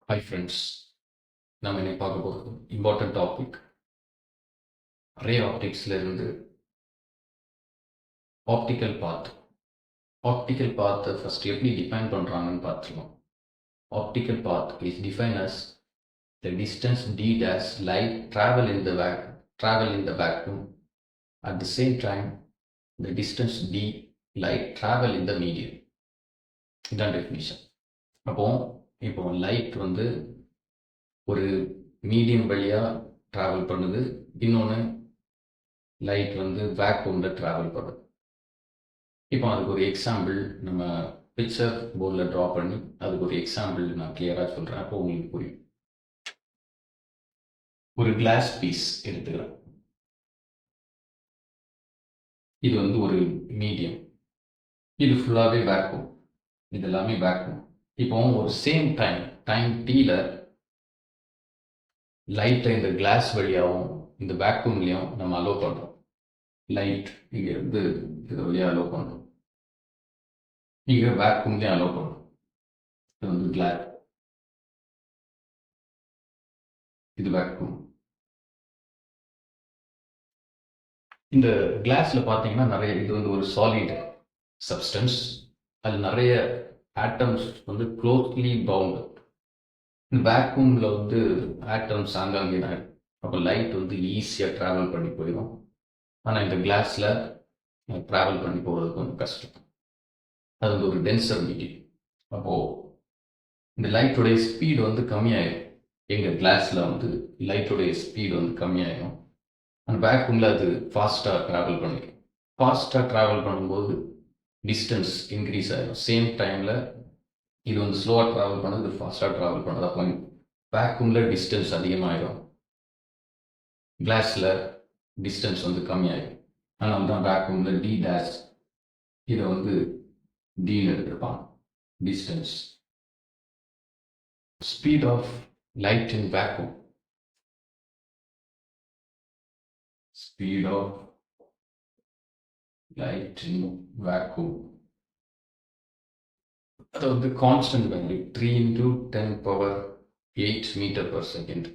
Hi friends, நம்ம இன்னைக்கு பார்க்க போகிறது இம்பார்ட்டன்ட் டாபிக். ரே ஆப்டிக்ஸில் இருந்து ஆப்டிக்கல் பாத். ஆப்டிக்கல் பாத்தை ஃபர்ஸ்ட் எப்படி டிஃபைன் பண்ணுறாங்கன்னு பார்த்துருவோம். Optical path is define as the distance d dash light travel in the vacuum. At the same time, the distance d light travel in the medium. இதான் definition. இப்போ light வந்து ஒரு medium வழியாக travel பண்ணுது, இன்னொன்று light வந்து வேக்யூமில் travel பண்ணுது. இப்போ அதுக்கு ஒரு எக்ஸாம்பிள் நம்ம பிக்சர் போர்டில் ட்ரா பண்ணி அதுக்கு ஒரு எக்ஸாம்பிள் நான் கிளியராக சொல்கிறேன், அப்போ உங்களுக்கு புரியும். ஒரு கிளாஸ் பீஸ் எடுத்துக்கிறேன். இது வந்து ஒரு மீடியம், இது ஃபுல்லாகவே வேக்யூம், இது எல்லாமே வேக்யூம். இப்போ ஒரு சேம் டைம் டீல லைட்டை இந்த கிளாஸ் வழியாகவும் இந்த வேக்யூம்லையும் நம்ம அலோவ் பண்ணுறோம். லைட் இங்கே இருந்து இது வழியாக அலோவ் பண்ணுறோம், இங்கே வேக்யூம்லேயும் அலோவ் பண்ணுறோம். இது வந்து கிளாஸ், இது வேக்யூம். இந்த கிளாஸ்ல பார்த்தீங்கன்னா நிறைய, இது வந்து ஒரு சாலிட் சப்ஸ்டன்ஸ், அது நிறைய ஆட்டம்ஸ் வந்து க்ளோஸ்லி பவுண்ட். வேக்யூமில் வந்து ஆட்டம்ஸ் அங்கங்கே தான் இருக்கும், அப்போ லைட் வந்து ஈஸியாக ட்ராவல் பண்ணி போயிடும். ஆனால் இந்த கிளாஸில் ட்ராவல் பண்ணி போகிறது கொஞ்சம் கஷ்டம், அது வந்து ஒரு டென்சர் மீடியம். அப்போது இந்த லைட்டோடைய ஸ்பீடு வந்து கம்மியாயிடும். எங்கள் கிளாஸில் வந்து லைட்டோடைய ஸ்பீடு வந்து கம்மியாயிடும், அந்த வேக்யூமில் அது ஃபாஸ்ட்டாக ட்ராவல் பண்ணிடும். ஃபாஸ்ட்டாக ட்ராவல் பண்ணும்போது டிஸ்டன்ஸ் இன்க்ரீஸ் ஆகிடும். சேம் டைமில் இது வந்து ஸ்லோவாக ட்ராவல் பண்ணுது, இது ஃபாஸ்ட்டாக ட்ராவல் பண்ணுது. அப்போ வேக்யூமில் டிஸ்டன்ஸ் அதிகமாகிடும், கிளாஸில் டிஸ்டன்ஸ் வந்து கம்மியாகிடும். அதனால தான் வேக்யூமில் டி டேஷ் இதை வந்து டீன்னு எடுத்துருப்பாங்க, distance. Speed of light in vacuum. Speed of light in vacuum. அது வந்து கான்ஸ்டன்ட் வேல்யூ 3 × 10⁸ மீட்டர்/செகண்ட்.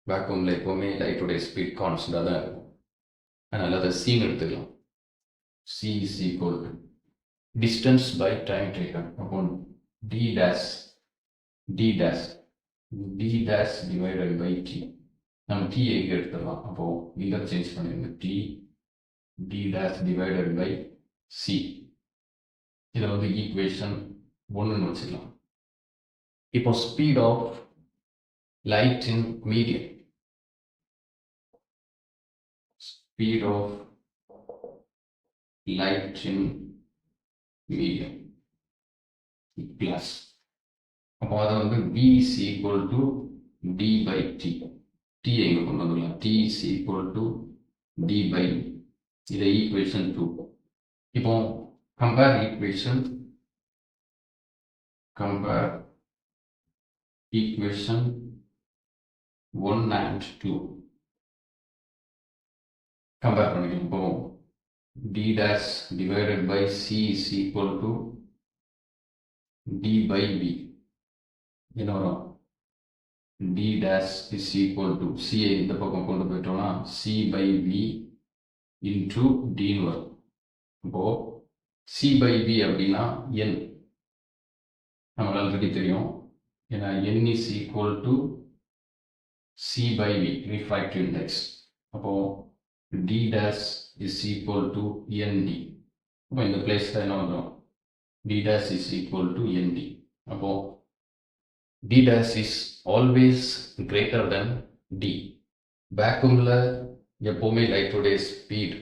வேக்யூமில் எப்போவுமே லைட்டோடைய ஸ்பீட் கான்ஸ்டண்டாக தான் இருக்கும், அதனால் அதை சீன் எடுத்துக்கலாம். C is equal to distance by time taken அப்போ D dash divided by T. நம்ம டி எங்கே எடுத்துடலாம், அப்போது இன்டர்சேஞ்ச் பண்ணிடுங்க. D dash divided by C. இதை வந்து ஈக்குவேஷன் 1ன்னு வச்சுக்கலாம். இப்போ speed of light in medium. Speed of light in medium plus, அப்போ அதை வந்து V is equal to D by T. T எங்கே கொண்டு வந்துடலாம், T is equal to D by, இதை ஈக்குவேஷன் 2. இப்போ கம்பேர் ஈக்குவேஷன் 1 and 2 கம்பேர் பண்ணிக்கலாம். இப்போ D dash divided by C is equal to D by B. என்ன வரும், D dash is equal to C இந்த பக்கம் கொண்டு போயிட்டோம்னா C by V into D வரும். இப்போ C by V அப்படின்னா N நமக்கு ஆல்ரெடி தெரியும், ஏன்னா N is equal to C by V refractive index. அப்போ D dash is equal to ND. அப்போ இந்த பிளேஸில் என்ன வந்துடும், D dash is equal to ND. அப்போ D dash is always greater than D. வேக்யூமில் எப்போவுமே லைட்டோடைய ஸ்பீட்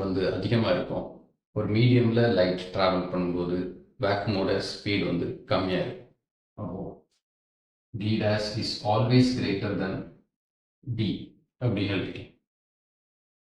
வந்து அதிகமாக இருக்கும், ஒரு மீடியமில் லைட் ட்ராவல் பண்ணும்போது வேக்யூமோட ஸ்பீட் வந்து கம்மியாக இருக்கும். அப்போது D dash is always greater than D அப்படின்னு எழுதிக்கலாம்.